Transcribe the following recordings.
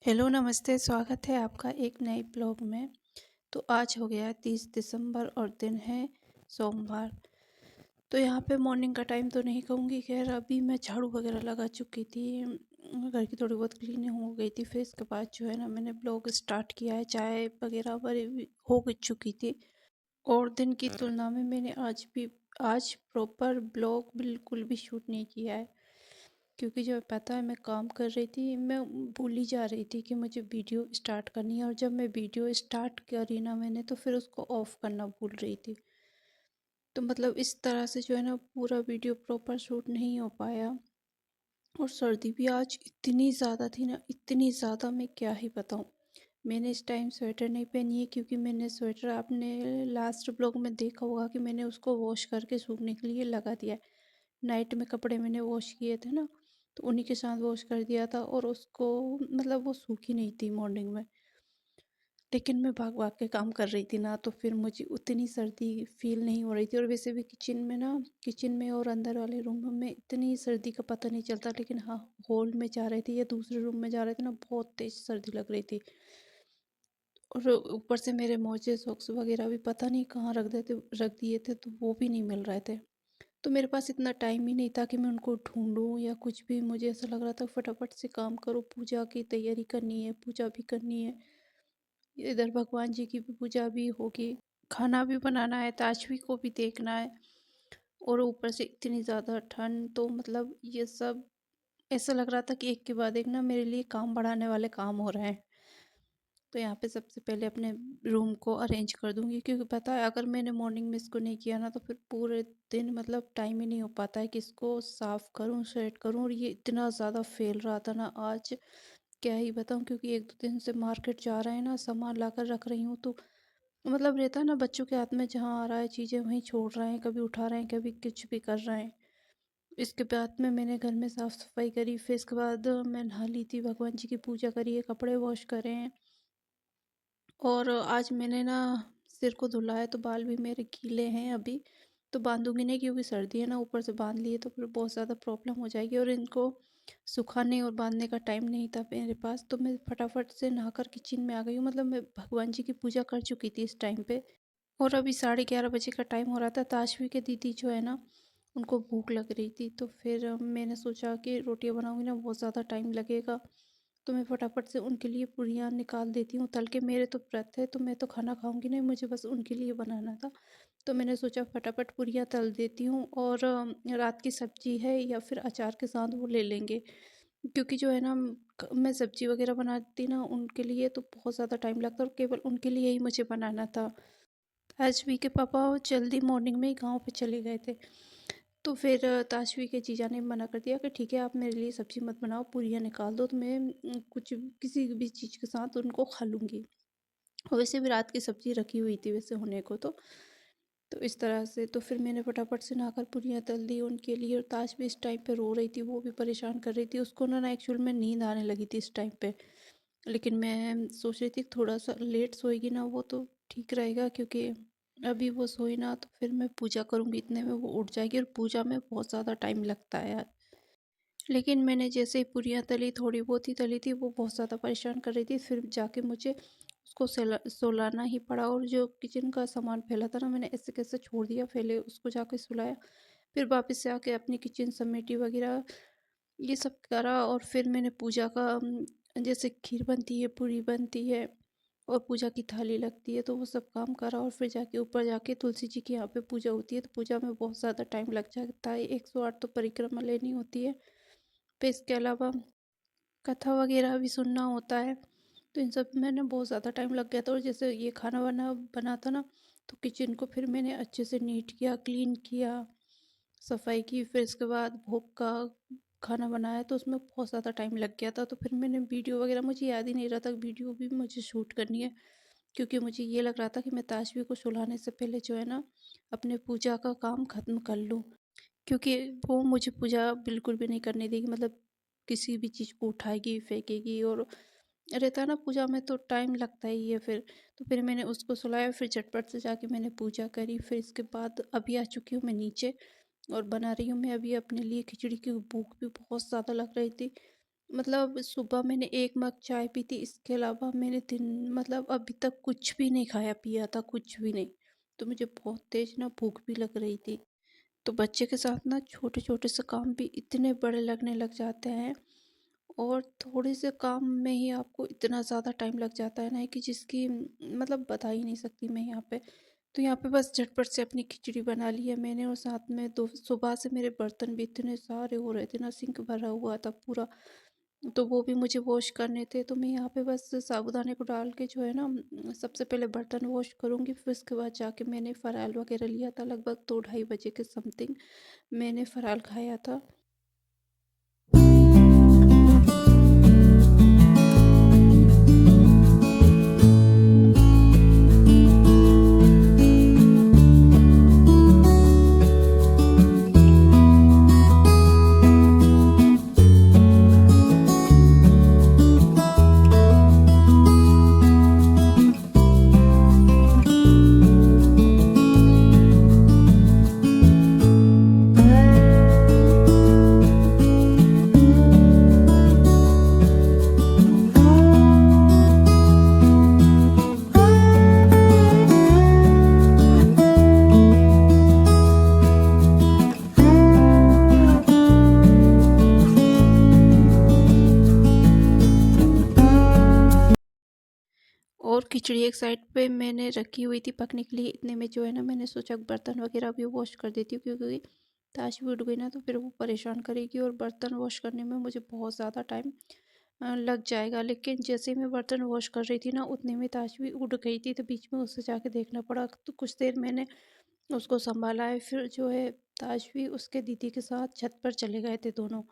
Hello नमस्ते, स्वागत है आपका एक नए ब्लॉग में। तो आज हो गया 30 दिसंबर और दिन है सोमवार। तो यहाँ पे मॉर्निंग का टाइम तो नहीं कहूँगी, खैर अभी मैं झाड़ू वगैरह लगा चुकी थी। घर की थोड़ी बहुत क्लीनिंग हो गई थी, फिर इसके बाद जो है ना मैंने ब्लॉग स्टार्ट किया है। चाय वगैरह हो गई चुकी थी और दिन की तुलना में मैंने आज प्रॉपर ब्लॉग बिल्कुल भी शूट नहीं किया है, क्योंकि जो पता है मैं काम कर रही थी, मैं भूल ही जा रही थी कि मुझे वीडियो स्टार्ट करनी है। और जब मैं वीडियो स्टार्ट करी ना मैंने, तो फिर उसको ऑफ करना भूल रही थी। तो मतलब इस तरह से जो है ना पूरा वीडियो प्रॉपर शूट नहीं हो पाया। और सर्दी भी आज इतनी ज़्यादा थी ना, इतनी ज़्यादा, मैं क्या ही बताऊँ। मैंने इस टाइम स्वेटर नहीं पहनी है, क्योंकि मैंने स्वेटर आपने लास्ट ब्लॉग में देखा होगा कि मैंने उसको वॉश करके सूखने के लिए लगा दिया है। नाइट में कपड़े मैंने वॉश किए थे ना, तो उन्हीं के साथ वॉश कर दिया था और उसको मतलब वो सूखी नहीं थी मॉर्निंग में। लेकिन मैं भाग भाग के काम कर रही थी ना, तो फिर मुझे उतनी सर्दी फील नहीं हो रही थी। और वैसे भी किचन में और अंदर वाले रूम में इतनी सर्दी का पता नहीं चलता, लेकिन हाँ, हॉल में जा रहे थे या दूसरे रूम में जा रहे थे ना, बहुत तेज सर्दी लग रही थी। और ऊपर से मेरे मोजे सॉक्स वगैरह भी पता नहीं कहाँ रख दिए थे, तो वो भी नहीं मिल रहे थे। तो मेरे पास इतना टाइम ही नहीं था कि मैं उनको ढूंढूं या कुछ भी। मुझे ऐसा लग रहा था फटाफट से काम करो, पूजा की तैयारी करनी है, पूजा भी करनी है, इधर भगवान जी की भी पूजा भी होगी, खाना भी बनाना है, ताजवी को भी देखना है। और ऊपर से इतनी ज़्यादा ठंड, तो मतलब ये सब ऐसा लग रहा था कि एक के बाद एक ना मेरे लिए काम बढ़ाने वाले काम हो रहे हैं। तो यहाँ पे सबसे पहले अपने रूम को अरेंज कर दूंगी, क्योंकि पता है अगर मैंने मॉर्निंग में इसको नहीं किया ना, तो फिर पूरे दिन मतलब टाइम ही नहीं हो पाता है कि इसको साफ़ करूँ, सेट करूँ। और ये इतना ज़्यादा फैल रहा था ना आज, क्या ही बताऊँ। क्योंकि एक दो दिन से मार्केट जा रहे हैं ना, सामान लाकर रख रही हूँ, तो मतलब रहता है ना बच्चों के हाथ में, जहाँ आ रहा है चीज़ें वहीं छोड़ रहे हैं, कभी उठा रहे हैं, कभी कुछ भी कर रहे हैं। इसके बाद में मैंने घर में साफ़ सफाई करी, फिर इसके बाद मैं नहा ली थी, भगवान जी की पूजा करी है, कपड़े वॉश करे हैं। और आज मैंने ना सिर को धुला है, तो बाल भी मेरे गीले हैं अभी। तो बांधूंगी नहीं, क्योंकि सर्दी है ना, ऊपर से बांध लिए तो फिर बहुत ज़्यादा प्रॉब्लम हो जाएगी। और इनको सुखाने और बांधने का टाइम नहीं था मेरे पास, तो मैं फटाफट से नहाकर किचन में आ गई हूँ। मतलब मैं भगवान जी की पूजा कर चुकी थी इस टाइम पे। और अभी 11:30 बजे का टाइम हो रहा था। ताशवी के दीदी जो है ना, उनको भूख लग रही थी, तो फिर मैंने सोचा कि रोटियां बनाऊंगी ना, बहुत ज़्यादा टाइम लगेगा, तो मैं फटाफट से उनके लिए पूरियाँ निकाल देती हूँ तल के। मेरे तो व्रत है, तो मैं तो खाना खाऊंगी नहीं, मुझे बस उनके लिए बनाना था। तो मैंने सोचा फटाफट पूरियाँ तल देती हूँ, और रात की सब्जी है या फिर अचार के साथ वो ले लेंगे। क्योंकि जो है ना मैं सब्जी वगैरह बनाती ना उनके लिए, तो बहुत ज़्यादा टाइम लगता है, और केवल उनके लिए ही मुझे बनाना था। ताजवी के पापा जल्दी मॉर्निंग में ही गाँव पे चले गए थे। तो फिर ताजवी के जीजा ने मना कर दिया कि ठीक है, आप मेरे लिए सब्जी मत बनाओ, पूरियाँ निकाल दो, तो मैं कुछ किसी भी चीज़ के साथ उनको खा लूँगी। और वैसे भी रात की सब्जी रखी हुई थी वैसे होने को, तो इस तरह से तो फिर मैंने फटाफट से नहाकर पूरियाँ तल दी उनके लिए। और ताज भी इस टाइम पे रो रही थी, वो भी परेशान कर रही थी। उसको ना एक्चुअल में नींद आने लगी थी इस टाइम पे, लेकिन मैं सोच रही थी थोड़ा सा लेट सोएगी ना वो, तो ठीक रहेगा। क्योंकि अभी वो सोई ना, तो फिर मैं पूजा करूँगी, इतने में वो उठ जाएगी, और पूजा में बहुत ज़्यादा टाइम लगता है यार। लेकिन मैंने जैसे ही पूरियाँ तली, थोड़ी बहुत ही तली थी, वो बहुत ज़्यादा परेशान कर रही थी, फिर जाके मुझे उसको सुलाना ही पड़ा। और जो किचन का सामान फैला था ना, मैंने ऐसे कैसे छोड़ दिया, पहले उसको जाके सुलाया, फिर वापस से आके अपनी किचन समेटी वगैरह ये सब करा। और फिर मैंने पूजा का जैसे खीर बनती है, पूरी बनती है, और पूजा की थाली लगती है, तो वो सब काम करा। और फिर जाके ऊपर जाके तुलसी जी की यहाँ पे पूजा होती है, तो पूजा में बहुत ज़्यादा टाइम लग जाता है। 108 तो परिक्रमा लेनी होती है। फिर इसके अलावा कथा वगैरह भी सुनना होता है, तो इन सब में मैंने बहुत ज़्यादा टाइम लग गया था। और जैसे ये खाना वाना बना था ना, तो किचन को फिर मैंने अच्छे से नीट किया, क्लीन किया, सफाई की। फिर इसके बाद भोग का खाना बनाया, तो उसमें बहुत ज़्यादा टाइम लग गया था। तो फिर मैंने वीडियो वगैरह, मुझे याद ही नहीं रहा था वीडियो भी मुझे शूट करनी है, क्योंकि मुझे ये लग रहा था कि मैं ताजवी को सुलाने से पहले जो है ना अपने पूजा का काम ख़त्म कर लूँ। क्योंकि वो मुझे पूजा बिल्कुल भी नहीं करने देगी, मतलब किसी भी चीज़ को उठाएगी, फेंकेगी। और रहता है ना पूजा में तो टाइम लगता ही है फिर। तो फिर मैंने उसको सुलाया, फिर झटपट से जाके मैंने पूजा करी। फिर इसके बाद अभी आ चुकी हूँ मैं नीचे, और बना रही हूँ मैं अभी अपने लिए खिचड़ी की। भूख भी बहुत ज़्यादा लग रही थी, मतलब सुबह मैंने 1 मग चाय पी थी, इसके अलावा मैंने दिन मतलब अभी तक कुछ भी नहीं खाया पिया था, कुछ भी नहीं। तो मुझे बहुत तेज़ ना भूख भी लग रही थी। तो बच्चे के साथ ना छोटे-छोटे से काम भी इतने बड़े लगने लग जाते हैं, और थोड़े से काम में ही आपको इतना ज़्यादा टाइम लग जाता है ना कि जिसकी मतलब बता ही नहीं सकती मैं यहाँ पे। तो यहाँ पे बस झटपट से अपनी खिचड़ी बना ली है मैंने, और साथ में दो सुबह से मेरे बर्तन भी इतने सारे हो रहे थे ना, सिंक भरा हुआ था पूरा। तो वो भी मुझे वॉश करने थे। तो मैं यहाँ पे बस साबूदाने को डाल के जो है ना, सबसे पहले बर्तन वॉश करूँगी, फिर उसके बाद जाके मैंने फ़राल वगैरह लिया था। लगभग 2 ढाई बजे के समथिंग मैंने फ़राल खाया था। और खिचड़ी एक साइड पे मैंने रखी हुई थी पकने के लिए। इतने में जो है ना, मैंने सोचा बर्तन वगैरह भी वॉश कर देती हूँ, क्योंकि ताश भी उठ गई ना तो फिर वो परेशान करेगी, और बर्तन वॉश करने में मुझे बहुत ज़्यादा टाइम लग जाएगा। लेकिन जैसे ही मैं बर्तन वॉश कर रही थी ना, उतने में ताश भी उठ गई थी, तो बीच में उससे जाके देखना पड़ा। तो कुछ देर मैंने उसको संभाला है, फिर जो है ताश भी उसके दीदी के साथ छत पर चले गए थे दोनों।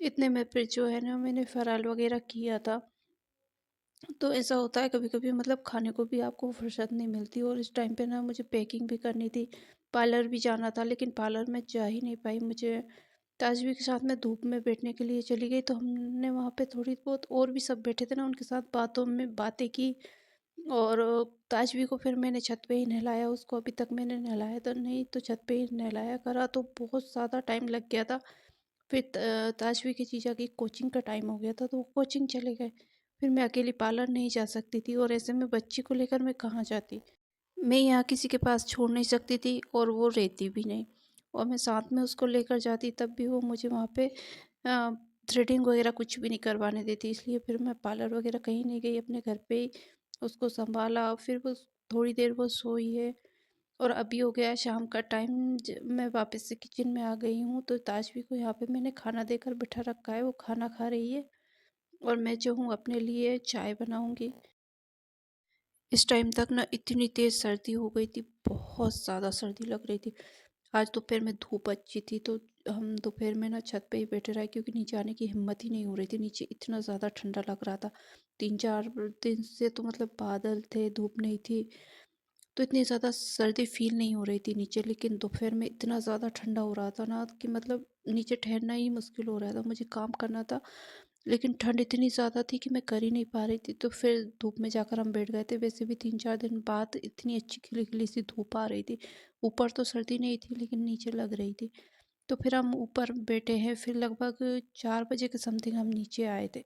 इतने में फिर जो है ना, मैंने फ़राल वगैरह किया था। तो ऐसा होता है कभी-कभी, मतलब खाने को भी आपको फुर्सत नहीं मिलती, और इस टाइम पे ना मुझे पैकिंग भी करनी थी, पार्लर भी जाना था, लेकिन पार्लर में जा ही नहीं पाई। मुझे ताजवी के साथ मैं धूप में बैठने के लिए चली गई, तो हमने वहाँ पे थोड़ी बहुत और भी सब बैठे थे ना, उनके साथ बातों में बातें की। और ताजवी को फिर मैंने छत पे ही नहलाया, उसको अभी तक मैंने नहलाया तो नहीं, तो छत पे ही नहलाया करा, तो बहुत ज़्यादा टाइम लग गया था। फिर ताजवी के जीजा की कोचिंग का टाइम हो गया था, तो वो कोचिंग चले गए। फिर मैं अकेली पार्लर नहीं जा सकती थी, और ऐसे में बच्ची को लेकर मैं कहाँ जाती। मैं यहाँ किसी के पास छोड़ नहीं सकती थी, और वो रहती भी नहीं। और मैं साथ में उसको लेकर जाती तब भी वो मुझे वहाँ पे थ्रेडिंग वगैरह कुछ भी नहीं करवाने देती। इसलिए फिर मैं पार्लर वगैरह कहीं नहीं गई, अपने घर पे ही उसको संभाला। फिर वो थोड़ी देर वो सोई है, और अभी हो गया है शाम का टाइम। मैं वापस से किचन में आ गई हूँ, तो ताजवी को यहाँ पे मैंने खाना देकर बिठा रखा है, वो खाना खा रही है, और मैं जो हूँ अपने लिए चाय बनाऊँगी। इस टाइम तक ना इतनी तेज़ सर्दी हो गई थी, बहुत ज़्यादा सर्दी लग रही थी। आज दोपहर में धूप अच्छी थी, तो हम दोपहर में ना छत पे ही बैठे रहे, क्योंकि नीचे आने की हिम्मत ही नहीं हो रही थी। नीचे इतना ज़्यादा ठंडा लग रहा था। 3-4 दिन से तो मतलब बादल थे, धूप नहीं थी, तो इतनी ज़्यादा सर्दी फील नहीं हो रही थी नीचे। लेकिन दोपहर में इतना ज़्यादा ठंडा हो रहा था ना कि मतलब नीचे ठहरना ही मुश्किल हो रहा था। मुझे काम करना था, लेकिन ठंड इतनी ज़्यादा थी कि मैं कर ही नहीं पा रही थी। तो फिर धूप में जाकर हम बैठ गए थे। वैसे भी 3-4 दिन बाद इतनी अच्छी खिली-खिली सी धूप आ रही थी। ऊपर तो सर्दी नहीं थी, लेकिन नीचे लग रही थी। तो फिर हम ऊपर बैठे हैं, फिर लगभग 4 बजे के समथिंग हम नीचे आए थे।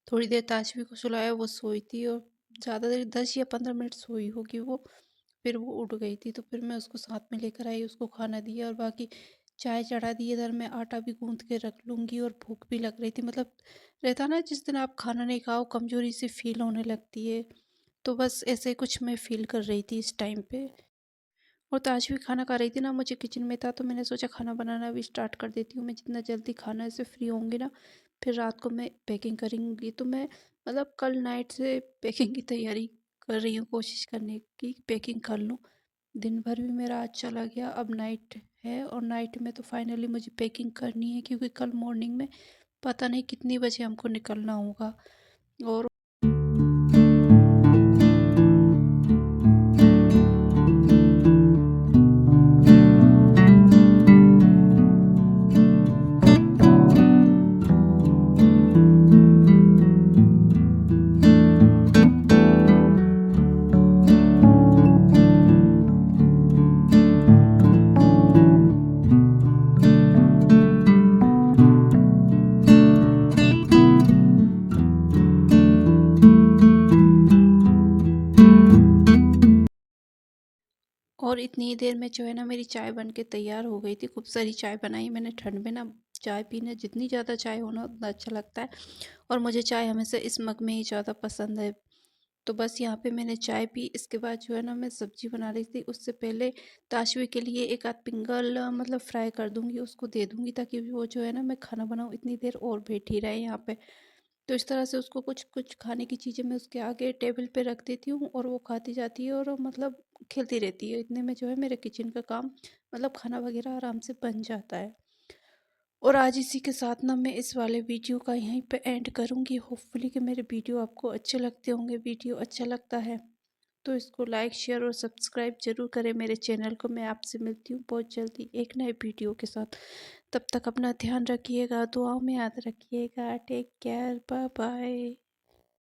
थोड़ी देर ताजवी को सुलाया, वो सोई थी, और ज़्यादा देर 10 या 15 मिनट सोई होगी वो। फिर वो उठ गई थी, तो फिर मैं उसको साथ में लेकर आई, उसको खाना दिया, और बाकी चाय चढ़ा दी। इधर मैं आटा भी गूँथ के रख लूँगी, और भूख भी लग रही थी। मतलब रहता ना, जिस दिन आप खाना नहीं खाओ कमज़ोरी सी फ़ील होने लगती है, तो बस ऐसे कुछ मैं फ़ील कर रही थी इस टाइम पे। और तो आज भी खाना खा रही थी ना, मुझे किचन में था, तो मैंने सोचा खाना बनाना भी स्टार्ट कर देती हूँ। मैं जितना जल्दी खाना से फ्री होंगी ना, फिर रात को मैं पैकिंग करूँगी। तो मैं मतलब कल नाइट से पैकिंग की तैयारी कर रही हूँ, कोशिश करने की पैकिंग कर लूँ। दिन भर भी मेरा आज चला गया, अब नाइट है, और नाइट में तो फाइनली मुझे पैकिंग करनी है, क्योंकि कल मॉर्निंग में पता नहीं कितनी बजे हमको निकलना होगा। और और इतनी ही देर में जो है ना मेरी चाय बन के तैयार हो गई थी। खूब सारी चाय बनाई मैंने। ठंड में ना चाय पीना, जितनी ज़्यादा चाय हो ना उतना अच्छा लगता है, और मुझे चाय हमेशा इस मग में ही ज़्यादा पसंद है। तो बस यहाँ पे मैंने चाय पी। इसके बाद जो है ना मैं सब्जी बना रही थी। उससे पहले ताशवी के लिए एक आध पिंगल मतलब फ्राई कर दूंगी, उसको दे दूंगी, ताकि वो जो है ना मैं खाना बनाऊँ इतनी देर और बैठी रहे यहाँ पे। तो इस तरह से उसको कुछ कुछ खाने की चीज़ें मैं उसके आगे टेबल पे रख देती हूँ, और वो खाती जाती है और मतलब खेलती रहती है। इतने में जो है मेरे किचन का काम मतलब खाना वगैरह आराम से बन जाता है। और आज इसी के साथ ना मैं इस वाले वीडियो का यहीं पे एंड करूँगी। होपफुली कि मेरे वीडियो आपको अच्छे लगते होंगे। वीडियो अच्छा लगता है तो इसको लाइक शेयर और सब्सक्राइब जरूर करें मेरे चैनल को। मैं आपसे मिलती हूँ बहुत जल्दी एक नए वीडियो के साथ। तब तक अपना ध्यान रखिएगा, दुआओं में याद रखिएगा। Take care, bye bye.